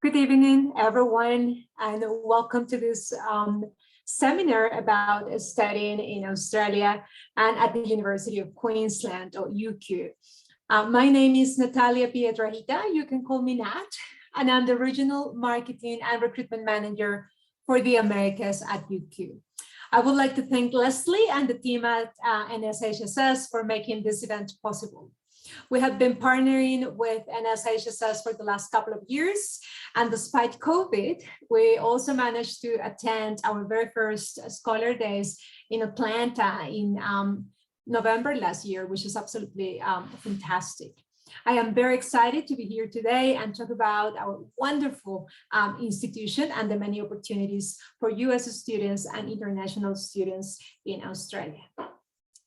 Good evening, everyone, and welcome to this seminar about studying in Australia and at the University of Queensland, or UQ. My name is Natalia Piedrahita. You can call me Nat, and I'm the Regional Marketing and Recruitment Manager for the Americas at UQ. I would like to thank Leslie and the team at NSHSS for making this event possible. We have been partnering with NSHSS for the last couple of years, and despite COVID, we also managed to attend our very first Scholar Days in Atlanta in November last year, which is absolutely fantastic. I am very excited to be here today and talk about our wonderful institution and the many opportunities for US students and international students in Australia.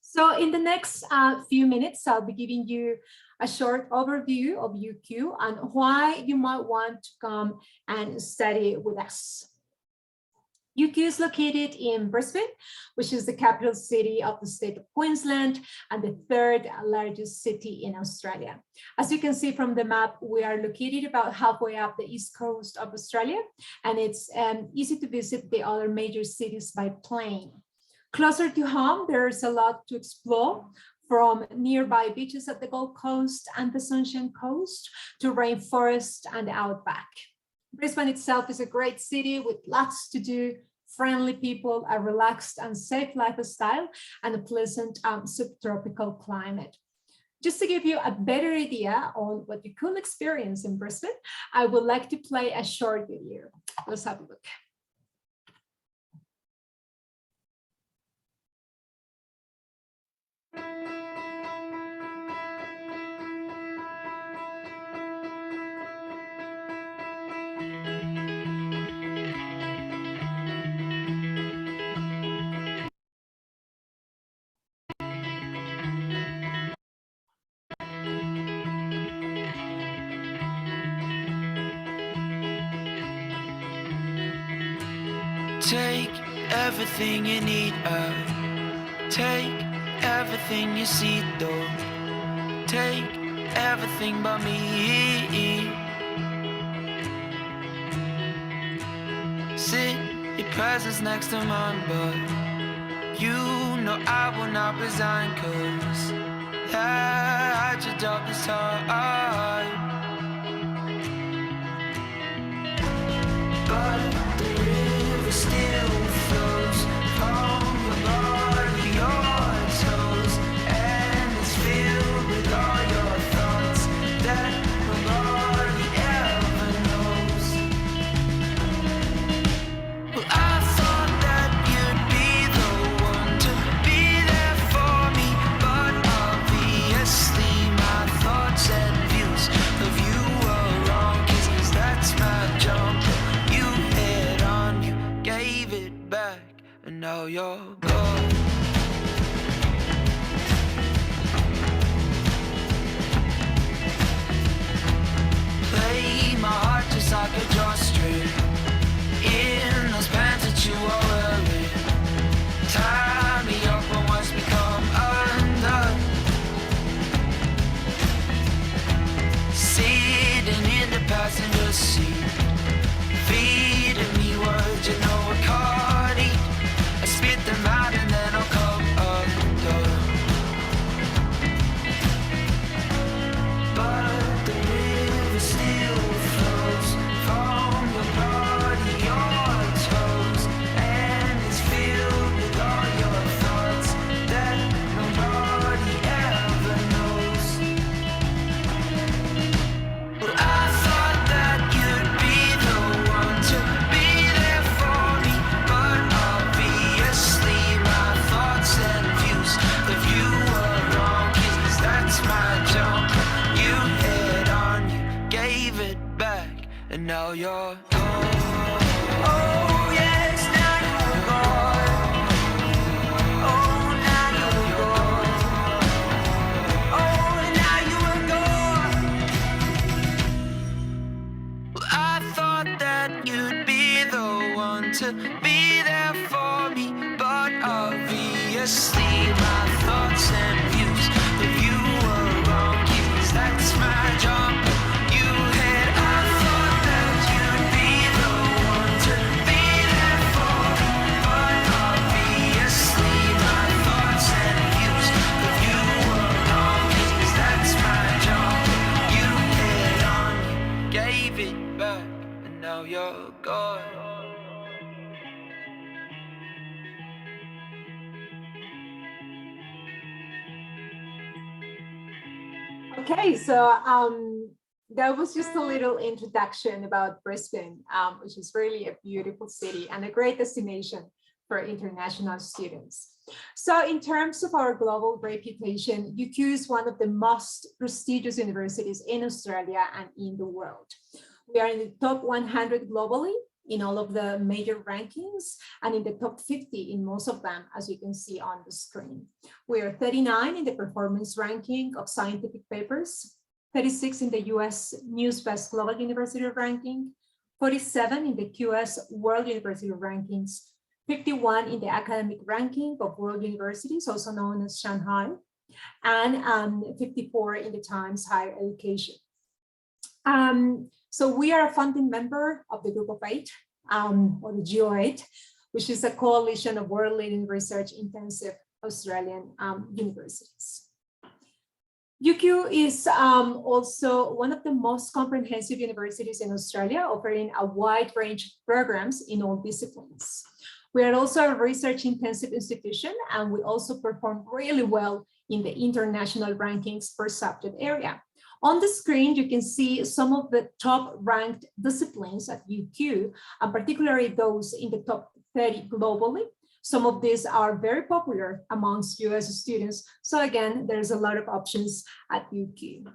So in the next few minutes, I'll be giving you a short overview of UQ and why you might want to come and study with us. UQ is located in Brisbane, which is the capital city of the state of Queensland and the third largest city in Australia. As you can see from the map, we are located about halfway up the east coast of Australia, and it's easy to visit the other major cities by plane. Closer to home, there's a lot to explore, from nearby beaches at the Gold Coast and the Sunshine Coast to rainforest and outback. Brisbane itself is a great city with lots to do, friendly people, a relaxed and safe lifestyle, and a pleasant subtropical climate. Just to give you a better idea on what you could experience in Brisbane, I would like to play a short video. Let's have a look. Take everything you need out. Take everything you see though. Take everything but me. Sit your presence next to mine, but you know I will not resign, 'cause I had your job this time. But the river still flows from your body, your toes, and it's filled with all your thoughts that nobody ever knows. Well, I thought that you'd be the one to be there for me, but obviously my thoughts and views of you were wrong, 'cause that's my jump. Gave it back, and now you're gone. Play my heart just like a drawstring in those pants that you are wearing. Tie me up and watch me come undone. Sitting in the passenger seat, feeding me words you know I can't eat. I spit them out and then I'll come undone. But the river still flows from your body, your toes, and it's filled with all your thoughts that nobody ever knows. Well, I thought that you'd be the one to be there for me, but obviously my thoughts and views of you were wrong, 'cause that's my jump. You hit on, you gave it back, and now you're gone. Oh yes, now you're gone. Oh, now you're gone. Oh, now you're gone. Well, I thought that you'd be the one to be there for me, but obviously my thoughts and views of you were wrong, 'cause that's my job. You had, I thought that you Okay, so that was just a little introduction about Brisbane, which is really a beautiful city and a great destination for international students. So in terms of our global reputation, UQ is one of the most prestigious universities in Australia and in the world. We are in the top 100 globally in all of the major rankings and in the top 50 in most of them, as you can see on the screen. We are 39 in the performance ranking of scientific papers, 36 in the US News Best Global University ranking, 47 in the QS World University rankings, 51 in the academic ranking of World Universities, also known as Shanghai, and 54 in the Times Higher Education. So we are a founding member of the Group of Eight, or the GO8, which is a coalition of world-leading research-intensive Australian universities. UQ is also one of the most comprehensive universities in Australia, offering a wide range of programs in all disciplines. We are also a research-intensive institution, and we also perform really well in the international rankings per subject area. On the screen, you can see some of the top ranked disciplines at UQ, and particularly those in the top 30 globally. Some of these are very popular amongst US students. So again, there's a lot of options at UQ.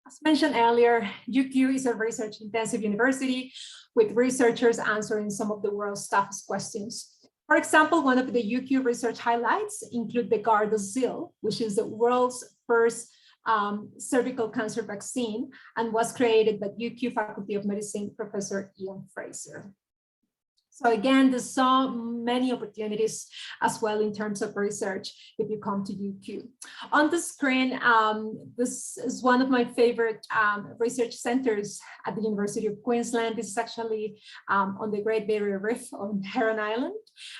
As mentioned earlier, UQ is a research-intensive university with researchers answering some of the world's toughest questions. For example, one of the UQ research highlights include the Gardasil, which is the world's first cervical cancer vaccine and was created by UQ Faculty of Medicine Professor Ian Fraser. So again, there's so many opportunities as well in terms of research if you come to UQ. On the screen, this is one of my favorite research centers at the University of Queensland. This is actually on the Great Barrier Reef on Heron Island,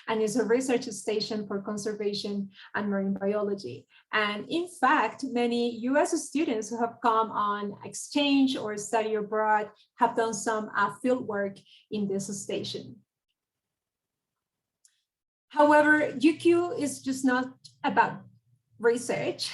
and is a research station for conservation and marine biology. And in fact, many US students who have come on exchange or study abroad have done some field work in this station. However, UQ is just not about research.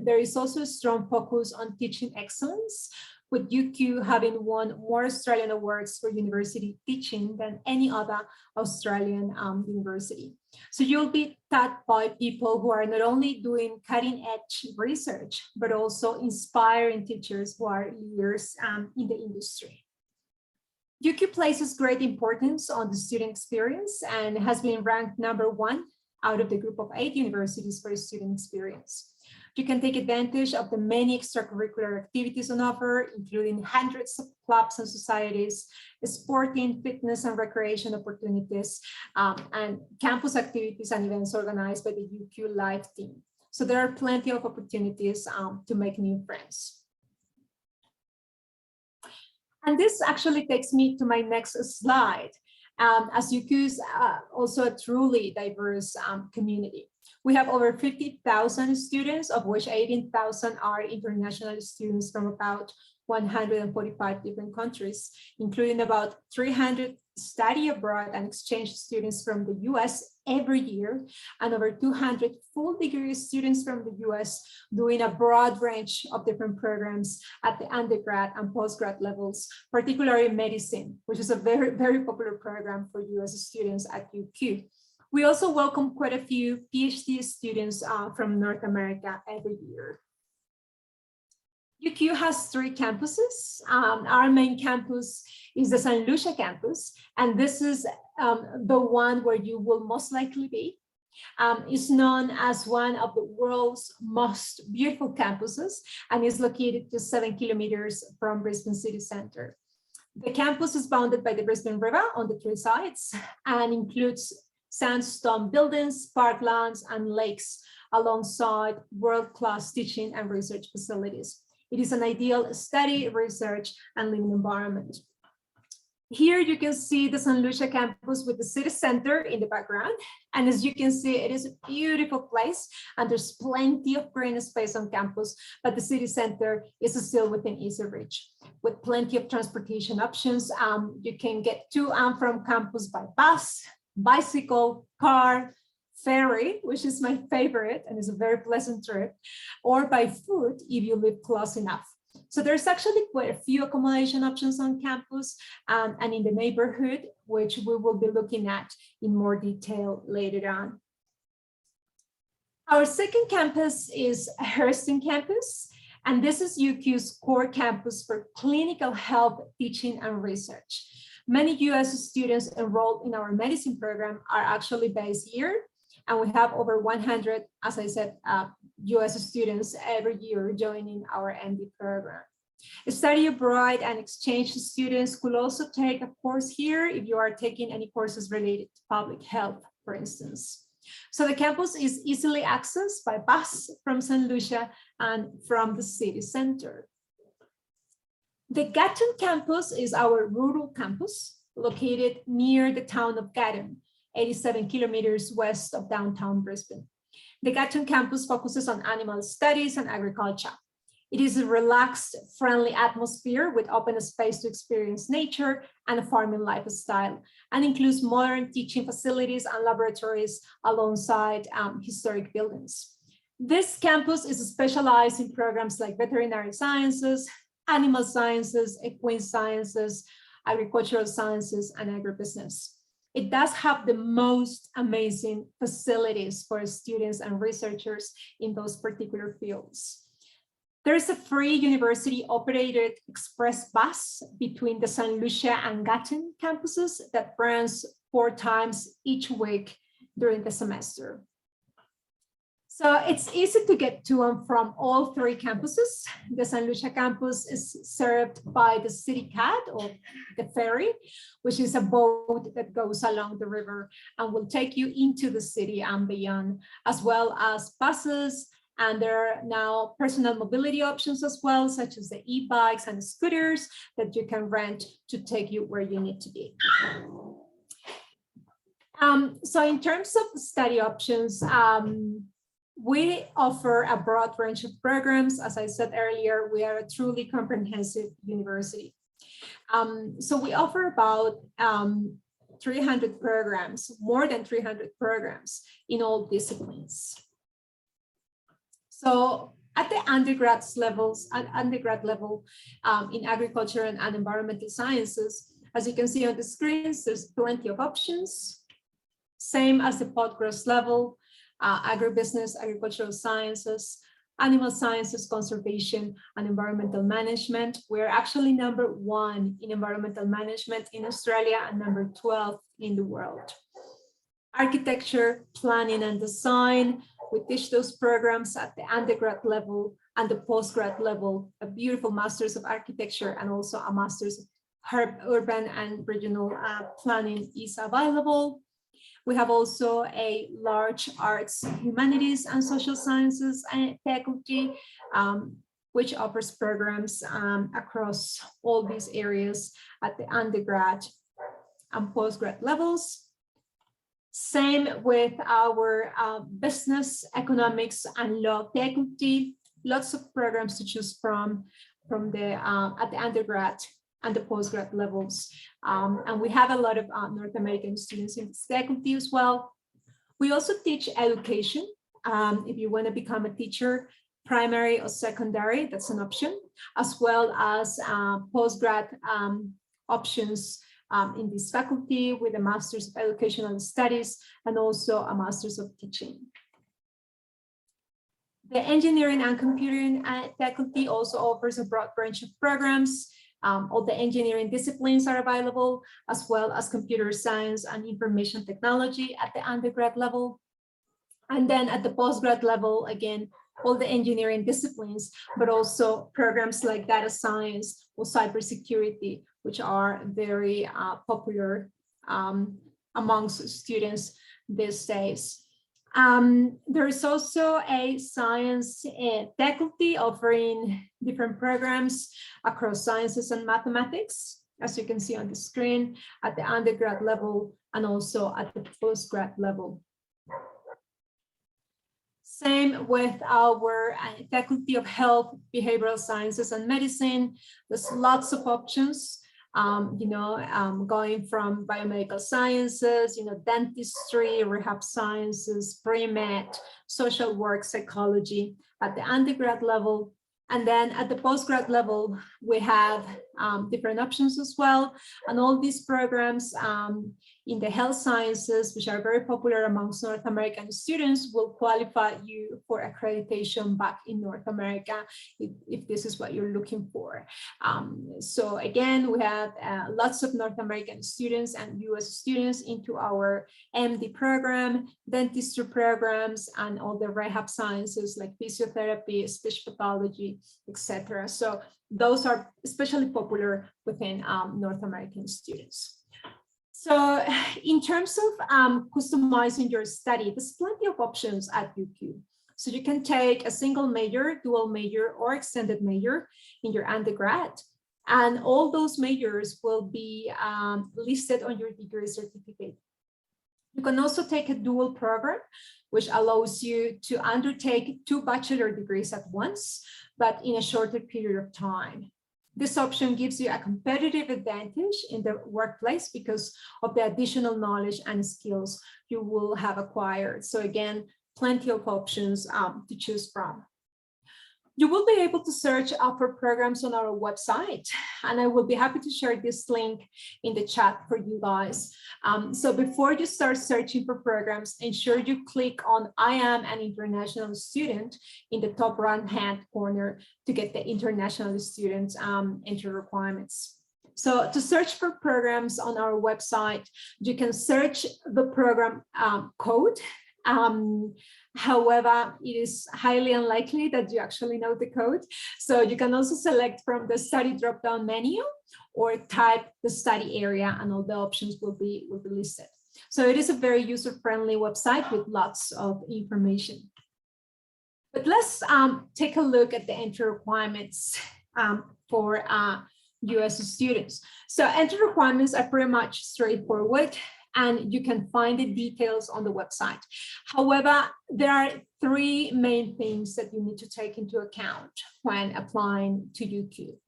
There is also a strong focus on teaching excellence, with UQ having won more Australian awards for university teaching than any other Australian university. So you'll be taught by people who are not only doing cutting-edge research, but also inspiring teachers who are leaders in the industry. UQ places great importance on the student experience and has been ranked #1 out of the group of 8 universities for student experience. You can take advantage of the many extracurricular activities on offer, including hundreds of clubs and societies, sporting, fitness and recreation opportunities, and campus activities and events organized by the UQ Live team. So there are plenty of opportunities to make new friends. And this actually takes me to my next slide. As UQ is also a truly diverse community. We have over 50,000 students, of which 18,000 are international students from about 145 different countries, including about 300 study abroad and exchange students from the US every year, and over 200 full degree students from the US doing a broad range of different programs at the undergrad and postgrad levels, particularly medicine, which is a very, very popular program for US students at UQ. We also welcome quite a few PhD students from North America every year. UQ has 3 campuses. Our main campus is the St. Lucia campus, and this is the one where you will most likely be. It's known as one of the world's most beautiful campuses and is located just 7 kilometers from Brisbane City Centre. The campus is bounded by the Brisbane River on the 3 sides and includes sandstone buildings, parklands, and lakes alongside world-class teaching and research facilities. It is an ideal study, research, and living environment. Here you can see the St. Lucia campus with the city center in the background. And as you can see, it is a beautiful place and there's plenty of green space on campus, but the city center is still within easy reach. With plenty of transportation options, you can get to and from campus by bus, bicycle, car, ferry, which is my favorite and is a very pleasant trip, or by foot if you live close enough. So there's actually quite a few accommodation options on campus and in the neighborhood, which we will be looking at in more detail later on. Our second campus is Hurston campus, and this is UQ's core campus for clinical health teaching and research. Many US students enrolled in our medicine program are actually based here, and we have over 100, as I said, US students every year joining our MD program. Study abroad and exchange students could also take a course here if you are taking any courses related to public health, for instance. So the campus is easily accessed by bus from St. Lucia and from the city center. The Gatton campus is our rural campus located near the town of Gatton, 87 kilometers west of downtown Brisbane. The Gatton campus focuses on animal studies and agriculture. It is a relaxed, friendly atmosphere with open space to experience nature and a farming lifestyle, and includes modern teaching facilities and laboratories alongside historic buildings. This campus is specialized in programs like veterinary sciences, animal sciences, equine sciences, agricultural sciences, and agribusiness. It does have the most amazing facilities for students and researchers in those particular fields. There is a free university-operated express bus between the St. Lucia and Gatton campuses that runs 4 times each week during the semester. So it's easy to get to and from all 3 campuses. The St. Lucia campus is served by the City Cat, or the ferry, which is a boat that goes along the river and will take you into the city and beyond, as well as buses. And there are now personal mobility options as well, such as the e-bikes and scooters that you can rent to take you where you need to be. So in terms of study options, we offer a broad range of programs. As I said earlier, we are a truly comprehensive university. So we offer about 300 programs, more than 300 programs in all disciplines. So at the undergrad level, in agriculture and environmental sciences, as you can see on the screens, there's plenty of options. Same as the postgrad level, agribusiness, agricultural sciences, animal sciences, conservation, and environmental management. We're actually #1 in environmental management in Australia and #12 in the world. Architecture, planning, and design. We teach those programs at the undergrad level and the postgrad level, a beautiful Masters of Architecture and also a Masters of Urban and Regional Planning is available. We have also a large arts, humanities, and social sciences faculty, which offers programs across all these areas at the undergrad and postgrad levels. Same with our business, economics, and law faculty. Lots of programs to choose from the at the undergrad and the postgrad levels. And we have a lot of North American students in this faculty as well. We also teach education. If you want to become a teacher, primary or secondary, that's an option, as well as postgrad options in this faculty with a Master's of Educational Studies and also a Master's of Teaching. The engineering and computing faculty also offers a broad range of programs. All the engineering disciplines are available, as well as computer science and information technology at the undergrad level. And then at the postgrad level, again, all the engineering disciplines, but also programs like data science or cybersecurity, which are very popular amongst students these days. There is also a science faculty offering different programs across sciences and mathematics, as you can see on the screen, at the undergrad level and also at the postgrad level. Same with our Faculty of Health, Behavioral Sciences and Medicine. There's lots of options. going from biomedical sciences, dentistry, rehab sciences, pre-med, social work, psychology at the undergrad level. And then at the postgrad level, we have different options as well. And all these programs in the health sciences, which are very popular amongst North American students, will qualify you for accreditation back in North America if this is what you're looking for. So again, we have lots of North American students and US students into our MD program, dentistry programs, and all the rehab sciences like physiotherapy, speech pathology, etc. So those are especially popular within North American students. So in terms of customizing your study, there's plenty of options at UQ. So you can take a single major, dual major, or extended major in your undergrad. And all those majors will be listed on your degree certificate. You can also take a dual program, which allows you to undertake 2 bachelor degrees at once, but in a shorter period of time. This option gives you a competitive advantage in the workplace because of the additional knowledge and skills you will have acquired. So again, plenty of options to choose from. You will be able to search for programs on our website, and I will be happy to share this link in the chat for you guys. So before you start searching for programs, ensure you click on I am an international student in the top right-hand corner to get the international student entry requirements. So to search for programs on our website, you can search the program code. However, it is highly unlikely that you actually know the code. So you can also select from the study drop-down menu or type the study area and all the options will be listed. So it is a very user-friendly website with lots of information. But let's take a look at the entry requirements for US students. So entry requirements are pretty much straightforward, and you can find the details on the website. However, there are 3 main things that you need to take into account when applying to UQ.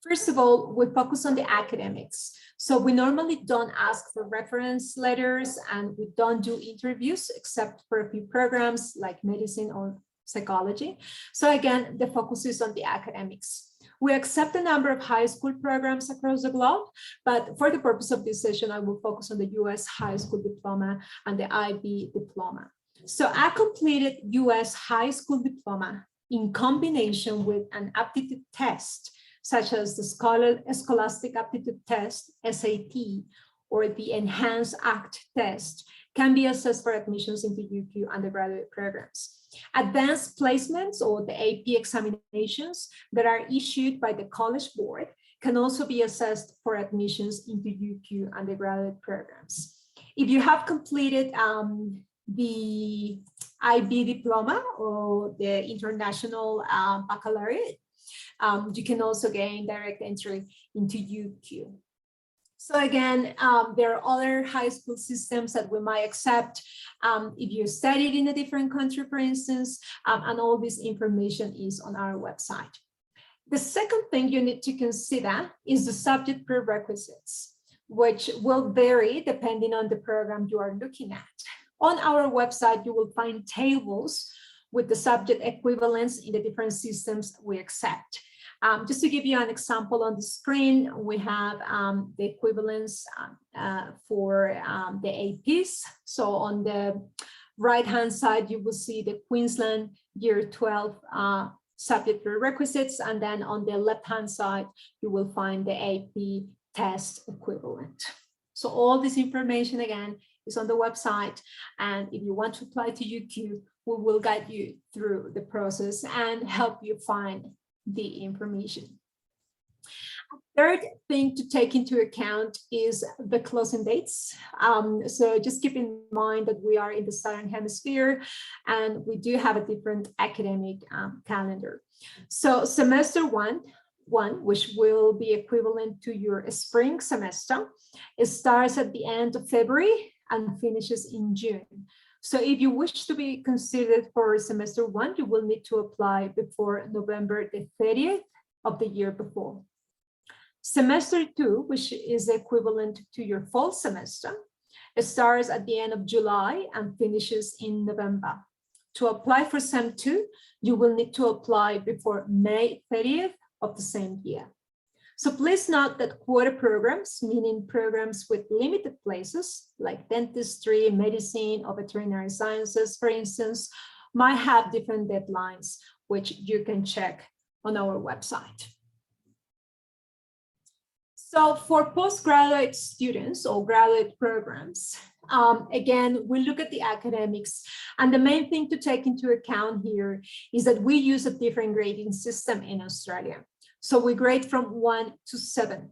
First of all, we focus on the academics. So we normally don't ask for reference letters and we don't do interviews except for a few programs like medicine or psychology. So again, the focus is on the academics. We accept a number of high school programs across the globe, but for the purpose of this session, I will focus on the US high school diploma and the IB diploma. So I completed US high school diploma in combination with an aptitude test, such as the Scholastic Aptitude Test, SAT, or the Enhanced ACT test, can be assessed for admissions into UQ undergraduate programs. Advanced placements or the AP examinations that are issued by the College Board can also be assessed for admissions into UQ undergraduate programs. If you have completed the IB diploma or the International Baccalaureate, you can also gain direct entry into UQ. So again, there are other high school systems that we might accept if you studied in a different country, for instance, and all this information is on our website. The second thing you need to consider is the subject prerequisites, which will vary depending on the program you are looking at. On our website, you will find tables with the subject equivalents in the different systems we accept. Just to give you an example on the screen, we have the equivalents for the APs. So on the right-hand side, you will see the Queensland Year 12 subject prerequisites, and then on the left-hand side, you will find the AP test equivalent. So all this information, again, is on the website, and if you want to apply to UQ, we will guide you through the process and help you find the information. A third thing to take into account is the closing dates. So just keep in mind that we are in the Southern Hemisphere and we do have a different academic calendar. So semester one, which will be equivalent to your spring semester, it starts at the end of February and finishes in June. So if you wish to be considered for semester 1, you will need to apply before November the 30th of the year before. Semester 2, which is equivalent to your fall semester, it starts at the end of July and finishes in November. To apply for Sem 2, you will need to apply before May 30th of the same year. So please note that quota programs, meaning programs with limited places like dentistry, medicine, or veterinary sciences, for instance, might have different deadlines, which you can check on our website. So for postgraduate students or graduate programs, again, we look at the academics, and the main thing to take into account here is that we use a different grading system in Australia. So we grade from 1 to 7.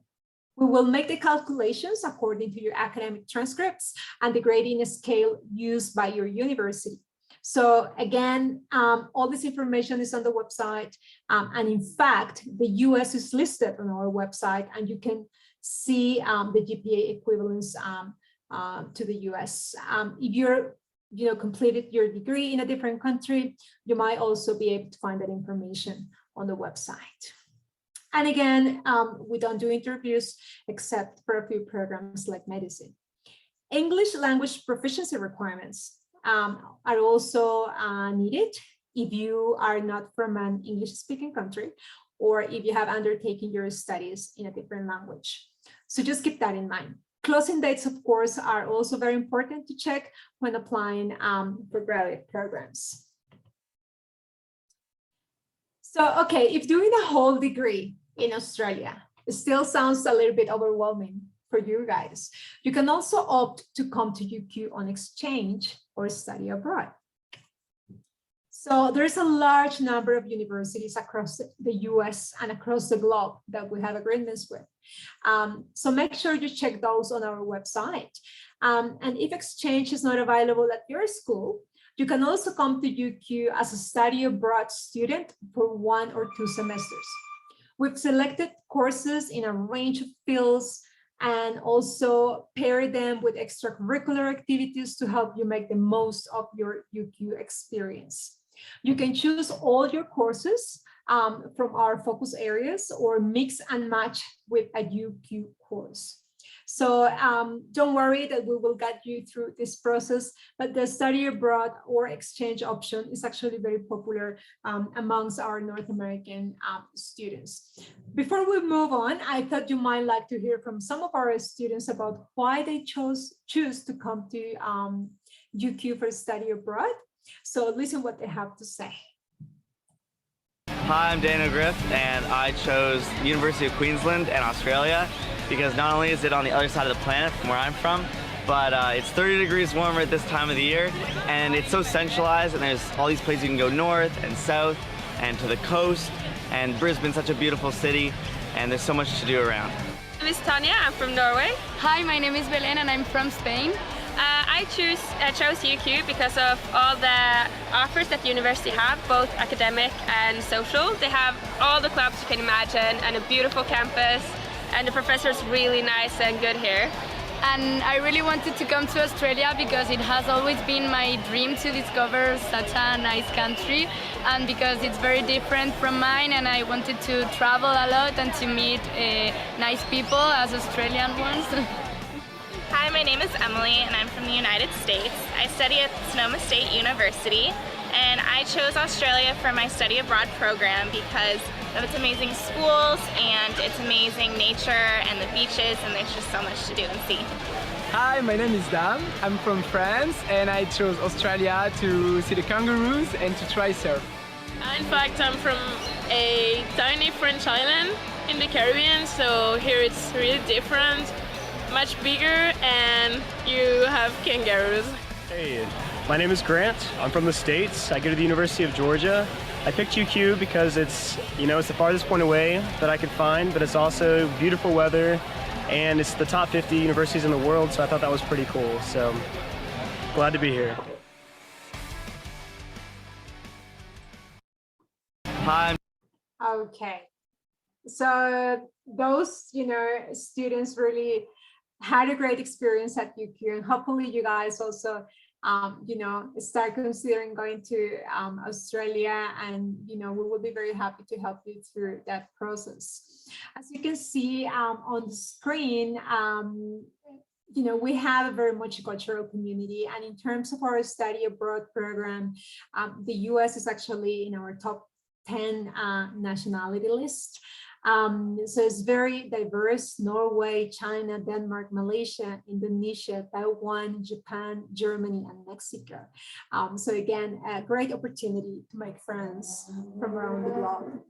We will make the calculations according to your academic transcripts and the grading scale used by your university. So again, all this information is on the website. And in fact, the US is listed on our website, and you can see the GPA equivalence to the US. If you're completed your degree in a different country, you might also be able to find that information on the website. And again, we don't do interviews except for a few programs like medicine. English language proficiency requirements are also needed if you are not from an English-speaking country, or if you have undertaken your studies in a different language. So just keep that in mind. Closing dates, of course, are also very important to check when applying for graduate programs. So, okay, if doing a whole degree in Australia, it still sounds a little bit overwhelming for you guys, you can also opt to come to UQ on exchange or study abroad. So there's a large number of universities across the US and across the globe that we have agreements with. So make sure you check those on our website. And if exchange is not available at your school, you can also come to UQ as a study abroad student for 1 or 2 semesters. We've selected courses in a range of fields and also pair them with extracurricular activities to help you make the most of your UQ experience. You can choose all your courses from our focus areas or mix and match with a UQ course. So don't worry that we will get you through this process, but the study abroad or exchange option is actually very popular amongst our North American students. Before we move on, I thought you might like to hear from some of our students about why they choose to come to UQ for study abroad. So listen what they have to say. Hi, I'm Daniel Griff, and I chose University of Queensland in Australia because not only is it on the other side of the planet from where I'm from, but it's 30 degrees warmer at this time of the year, and it's so centralized, and there's all these places you can go north and south and to the coast, and Brisbane's such a beautiful city, and there's so much to do around. My name is Tanya, I'm from Norway. Hi, my name is Belen and I'm from Spain. I chose UQ because of all the offers that the university have, both academic and social. They have all the clubs you can imagine and a beautiful campus, and the professors really nice and good here. And I really wanted to come to Australia because it has always been my dream to discover such a nice country, and because it's very different from mine, and I wanted to travel a lot and to meet nice people as Australian ones. Hi, my name is Emily and I'm from the United States. I study at Sonoma State University, and I chose Australia for my study abroad program because of its amazing schools and its amazing nature and the beaches, and there's just so much to do and see. Hi, my name is Dan. I'm from France and I chose Australia to see the kangaroos and to try surf. In fact, I'm from a tiny French island in the Caribbean, so here it's really different. Much bigger, and you have kangaroos. Hey, my name is Grant. I'm from the States. I go to the University of Georgia. I picked UQ because it's the farthest point away that I could find, but it's also beautiful weather, and it's the top 50 universities in the world, so I thought that was pretty cool. So glad to be here. Hi. Okay, so those students really had a great experience at UQ, and hopefully you guys also start considering going to Australia, and we will be very happy to help you through that process. As you can see on the screen, we have a very multicultural community, and in terms of our study abroad program, the US is actually in our top 10 nationality list. So it's very diverse: Norway, China, Denmark, Malaysia, Indonesia, Taiwan, Japan, Germany, and Mexico. So again, a great opportunity to make friends from around the globe.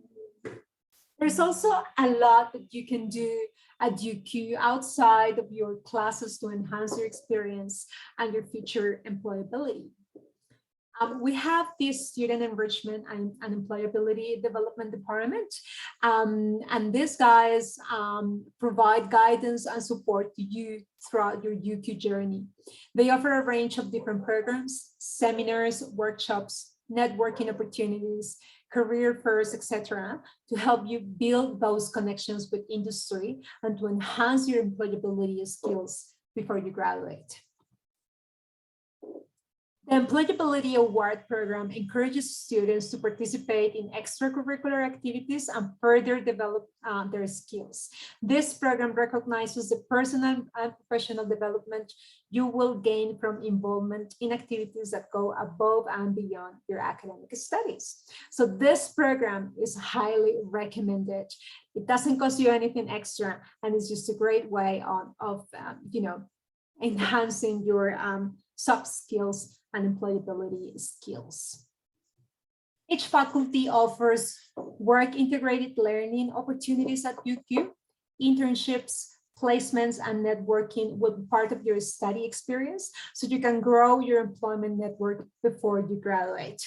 There's also a lot that you can do at UQ outside of your classes to enhance your experience and your future employability. We have this student enrichment and employability development department, and these guys provide guidance and support to you throughout your UQ journey. They offer a range of different programs, seminars, workshops, networking opportunities, career fairs, etc., to help you build those connections with industry and to enhance your employability skills before you graduate. The Employability Award program encourages students to participate in extracurricular activities and further develop their skills. This program recognizes the personal and professional development you will gain from involvement in activities that go above and beyond your academic studies. So this program is highly recommended. It doesn't cost you anything extra, and it's just a great way of enhancing your soft skills and employability skills. Each faculty offers work integrated learning opportunities at UQ. Internships, placements, and networking will be part of your study experience, so you can grow your employment network before you graduate.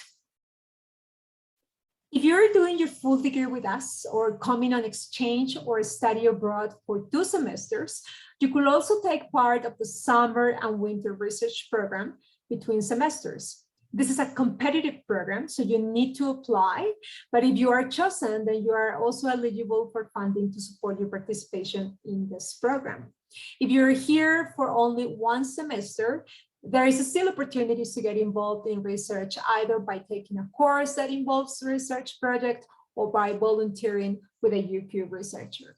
If you're doing your full degree with us or coming on exchange or study abroad for 2 semesters, you could also take part of the summer and winter research program between semesters. This is a competitive program, so you need to apply, but if you are chosen, then you are also eligible for funding to support your participation in this program. If you're here for only 1 semester, there is still opportunities to get involved in research, either by taking a course that involves a research project or by volunteering with a UQ researcher.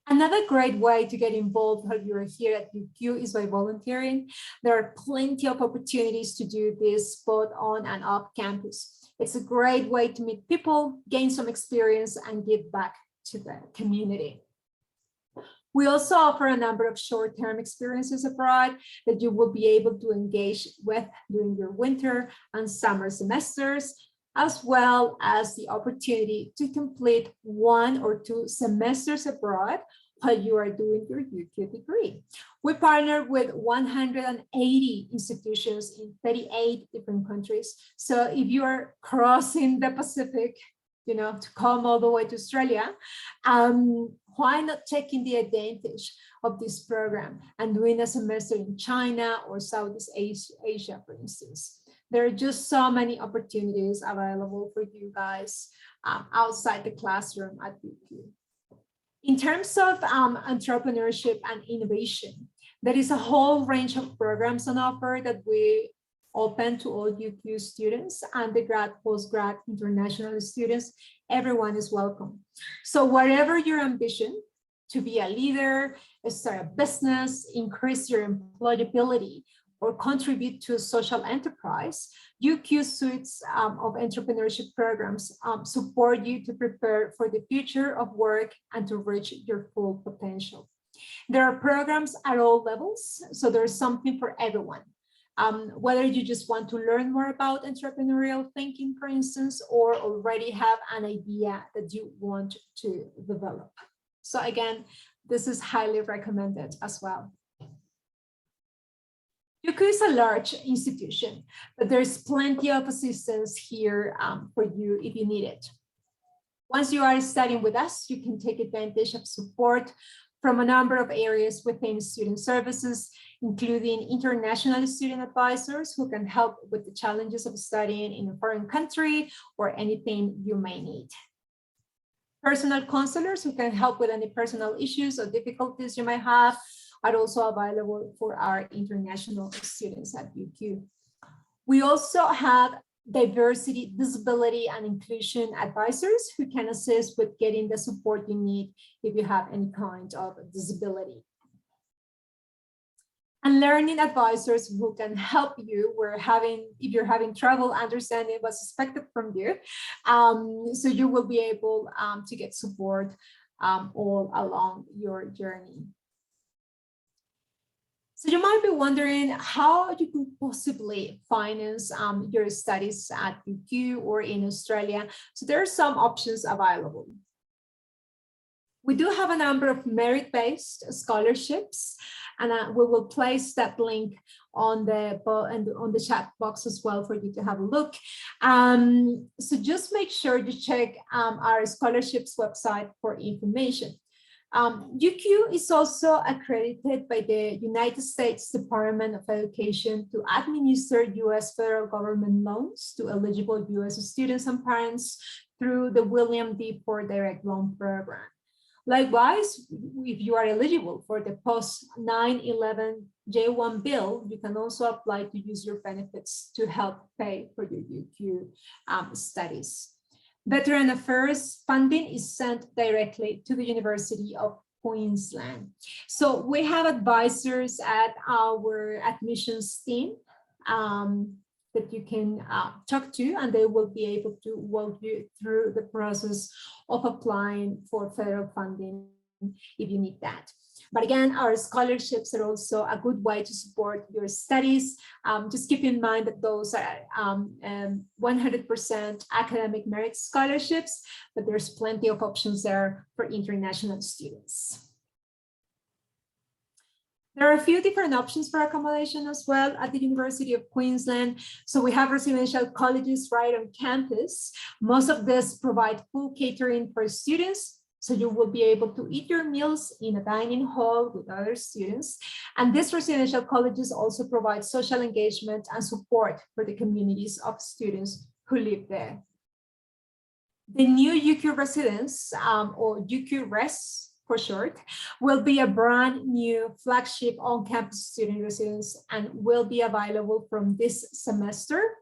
Another great way to get involved while you're here at UQ is by volunteering. There are plenty of opportunities to do this both on and off campus. It's a great way to meet people, gain some experience, and give back to the community. We also offer a number of short-term experiences abroad that you will be able to engage with during your winter and summer semesters, as well as the opportunity to complete 1 or 2 semesters abroad while you are doing your UQ degree. We partner with 180 institutions in 38 different countries. So if you are crossing the Pacific, to come all the way to Australia, why not taking the advantage of this program and doing a semester in China or Southeast Asia, for instance? There are just so many opportunities available for you guys outside the classroom at UQ. In terms of entrepreneurship and innovation, there is a whole range of programs on offer that we open to all UQ students, undergrad, postgrad, international students. Everyone is welcome. So whatever your ambition, to be a leader, start a business, increase your employability, or contribute to a social enterprise, UQ suites of entrepreneurship programs support you to prepare for the future of work and to reach your full potential. There are programs at all levels, so there's something for everyone. Whether you just want to learn more about entrepreneurial thinking, for instance, or already have an idea that you want to develop. So again, this is highly recommended as well. UQ is a large institution, but there's plenty of assistance here for you if you need it. Once you are studying with us, you can take advantage of support from a number of areas within student services, including international student advisors who can help with the challenges of studying in a foreign country or anything you may need. Personal counselors who can help with any personal issues or difficulties you might have, are also available for our international students at UQ. We also have diversity, disability, and inclusion advisors who can assist with getting the support you need if you have any kind of disability. And learning advisors who can help you if you're having trouble understanding what's expected from you. So you will be able to get support all along your journey. So you might be wondering how you could possibly finance your studies at UQ or in Australia. So there are some options available. We do have a number of merit-based scholarships, and we will place that link on the chat box as well for you to have a look. So just make sure to check our scholarships website for information. UQ is also accredited by the United States Department of Education to administer U.S. federal government loans to eligible U.S. students and parents through the William D. Ford Direct Loan Program. Likewise, if you are eligible for the post 9/11 J1 bill, you can also apply to use your benefits to help pay for your UQ studies. Veteran Affairs funding is sent directly to the University of Queensland. So we have advisors at our admissions team that you can talk to, and they will be able to walk you through the process of applying for federal funding if you need that. But again, our scholarships are also a good way to support your studies. Just keep in mind that those are 100% academic merit scholarships, but there's plenty of options there for international students. There are a few different options for accommodation as well at the University of Queensland. So we have residential colleges right on campus. Most of this provide full catering for students. So you will be able to eat your meals in a dining hall with other students. And these residential colleges also provide social engagement and support for the communities of students who live there. The new UQ residence, or UQ Res for short, will be a brand new flagship on-campus student residence and will be available from this semester.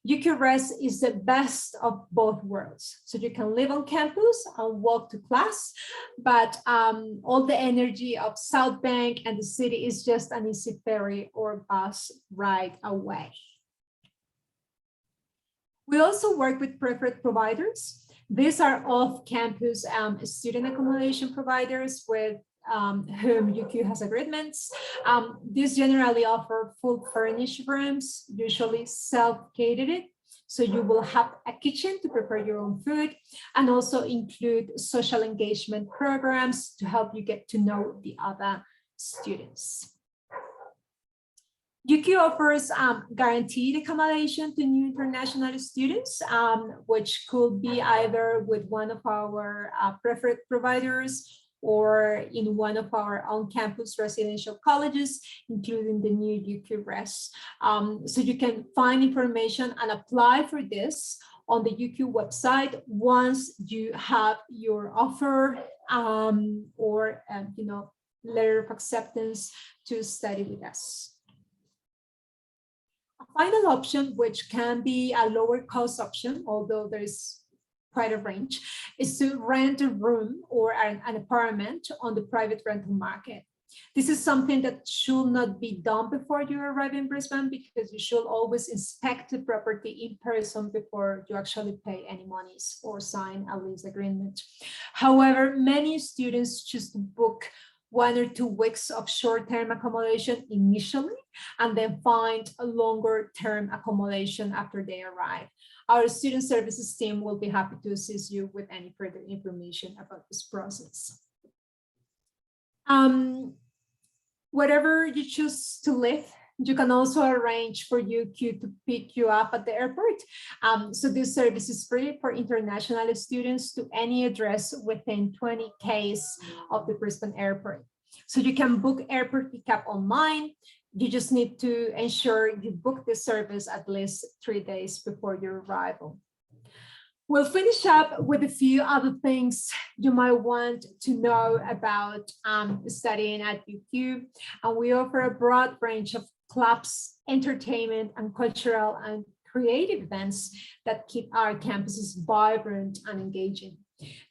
UQ Res is the best of both worlds. So you can live on campus and walk to class, but all the energy of South Bank and the city is just an easy ferry or bus ride away. We also work with preferred providers. These are off-campus student accommodation providers with whom UQ has agreements. These generally offer full furnished rooms, usually self-catered. So you will have a kitchen to prepare your own food, and also include social engagement programs to help you get to know the other students. UQ offers guaranteed accommodation to new international students, which could be either with one of our preferred providers or in one of our on-campus residential colleges, including the new UQ Res. So you can find information and apply for this on the UQ website once you have your offer or letter of acceptance to study with us. A final option, which can be a lower cost option, although there's quite a range, is to rent a room or an apartment on the private rental market. This is something that should not be done before you arrive in Brisbane, because you should always inspect the property in person before you actually pay any monies or sign a lease agreement. However, many students choose to book 1 or 2 weeks of short-term accommodation initially, and then find a longer-term accommodation after they arrive. Our student services team will be happy to assist you with any further information about this process. Wherever you choose to live, you can also arrange for UQ to pick you up at the airport. So this service is free for international students to any address within 20 km of the Brisbane airport. So you can book airport pickup online. You just need to ensure you book the service at least 3 days before your arrival. We'll finish up with a few other things you might want to know about studying at UQ. And we offer a broad range of clubs, entertainment, and cultural and creative events that keep our campuses vibrant and engaging.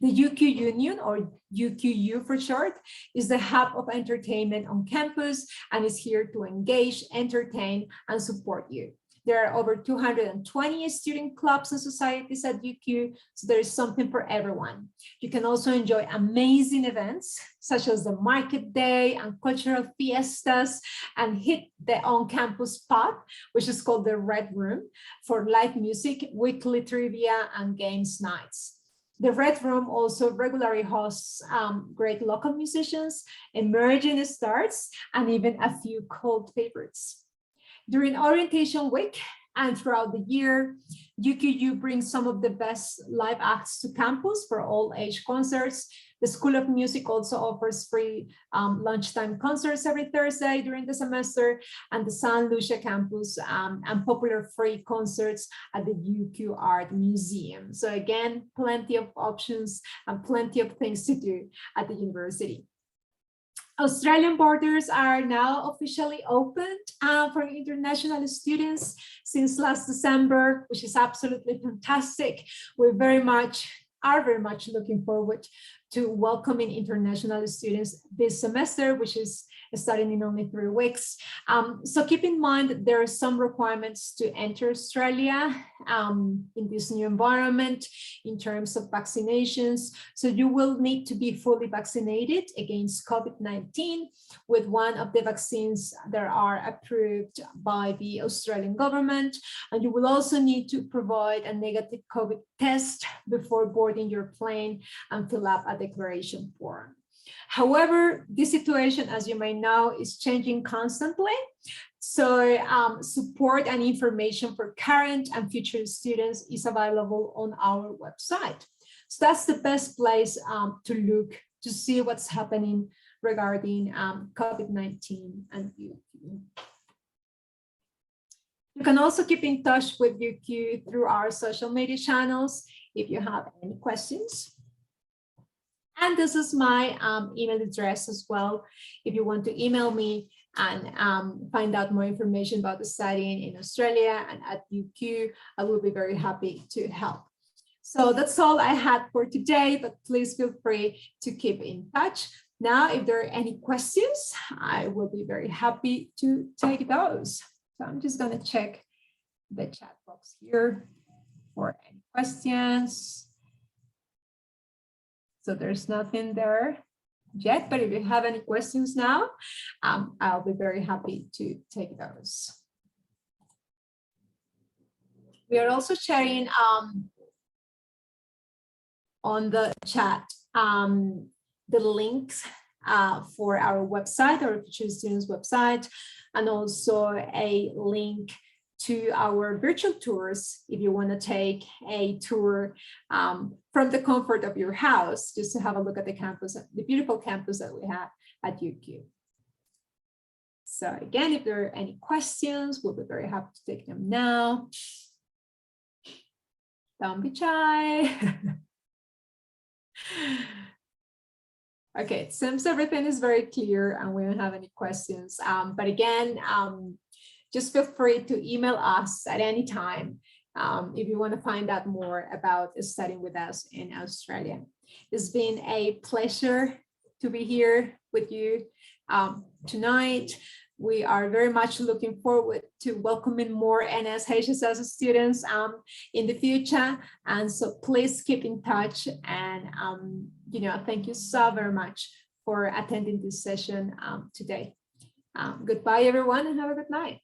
The UQ Union, or UQU for short, is the hub of entertainment on campus and is here to engage, entertain, and support you. There are over 220 student clubs and societies at UQ, so there is something for everyone. You can also enjoy amazing events, such as the Market Day and cultural fiestas, and hit the on-campus pub, which is called the Red Room, for live music, weekly trivia, and games nights. The Red Room also regularly hosts great local musicians, emerging stars, and even a few cult favorites. During orientation week and throughout the year, UQU brings some of the best live acts to campus for all age concerts. The School of Music also offers free lunchtime concerts every Thursday during the semester, and the San Lucia campus and popular free concerts at the UQ Art Museum. So again, plenty of options and plenty of things to do at the university. Australian borders are now officially opened for international students since last December, which is absolutely fantastic. We are very much looking forward to welcoming international students this semester, which is starting in only 3 weeks. So keep in mind that there are some requirements to enter Australia in this new environment in terms of vaccinations. So you will need to be fully vaccinated against COVID-19 with one of the vaccines that are approved by the Australian government. And you will also need to provide a negative COVID test before boarding your plane and fill up a declaration form. However, this situation, as you may know, is changing constantly. So support and information for current and future students is available on our website. So that's the best place to look to see what's happening regarding COVID-19 and UQ. You can also keep in touch with UQ through our social media channels if you have any questions. And this is my email address as well. If you want to email me and find out more information about the studying in Australia and at UQ, I will be very happy to help. So that's all I had for today, but please feel free to keep in touch. Now, if there are any questions, I will be very happy to take those. So I'm just going to check the chat box here for any questions. So there's nothing there yet, but if you have any questions now, I'll be very happy to take those. We are also sharing on the chat the links for our website, our future students website, and also a link to our virtual tours if you want to take a tour from the comfort of your house, just to have a look at the campus, the beautiful campus that we have at UQ. So again, if there are any questions, we'll be very happy to take them now. Don't be shy. Okay, it seems everything is very clear and we don't have any questions. But again, just feel free to email us at any time if you want to find out more about studying with us in Australia. It's been a pleasure to be here with you tonight. We are very much looking forward to welcoming more NSHSS students in the future. And so please keep in touch. And, thank you so very much for attending this session today. Goodbye, everyone, and have a good night.